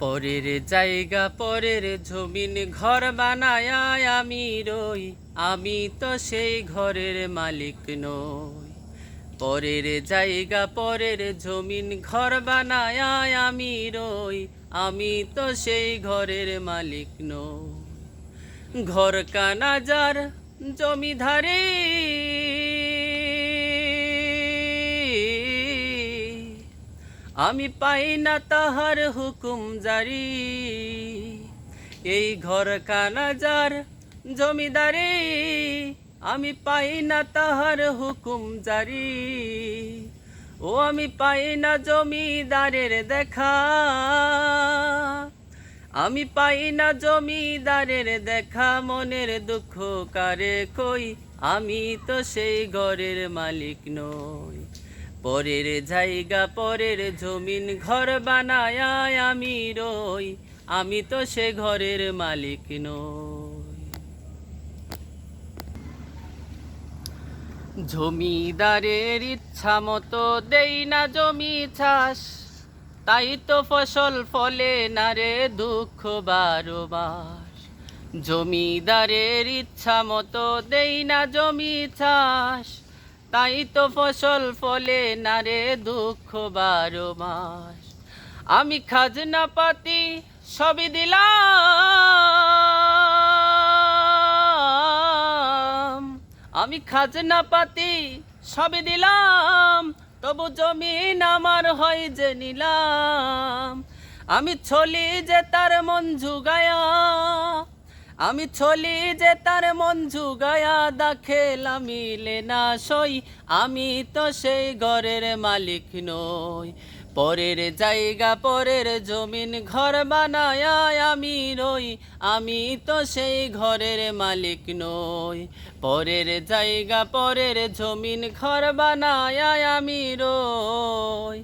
পরের জায়গা পরের জমিন ঘর বানায় আমি রই, আমি তো সেই ঘরের মালিক নই। পরের জায়গা পরের জমিন ঘর বানায় আমি রই, আমি তো সেই ঘরের মালিক নই। ঘর কানাজার জমিধারে আমি পাই না তাহার হুকুম জারি। এই ঘর কানাজার জমিদারি আমি পাই না তাহার হুকুম জারি। ও আমি পাই না জমিদারের দেখা, আমি পাই না জমিদারের দেখা। মনের দুঃখ কারে কই, আমি তো সেই ঘরের মালিক নই। পরের জায়গা পরের জমিন ঘর বানায় আমি রই, আমি তো সে ঘরের মালিক নই। জমিদারের ইচ্ছা মতো দেই না জমি চাষ, তাই তো ফসল ফলে না রে দুঃখ 12 মাস। জমিদারের ইচ্ছা মতো দেই না জমি চাষ, তাই তো ফসল ফলে না রে দুঃখ 12 মাস। আমি খাজনা পাতি সবই দিলাম, আমি খাজনা পাতি সবই দিলাম, তবু জমিন আমার হয় যে নিলাম। আমি চলি যে তার মন জুগায়া, আমি চলি যে তার মন জুগায়া, দাখেলা মিলে না সই, আমি তো সেই ঘরের মালিক নই। পরের জায়গা পরের জমিন ঘর বানায় আমি রই, আমি তো সেই ঘরের মালিক নই। পরের জায়গা পরের জমিন ঘর বানায় আমি রই।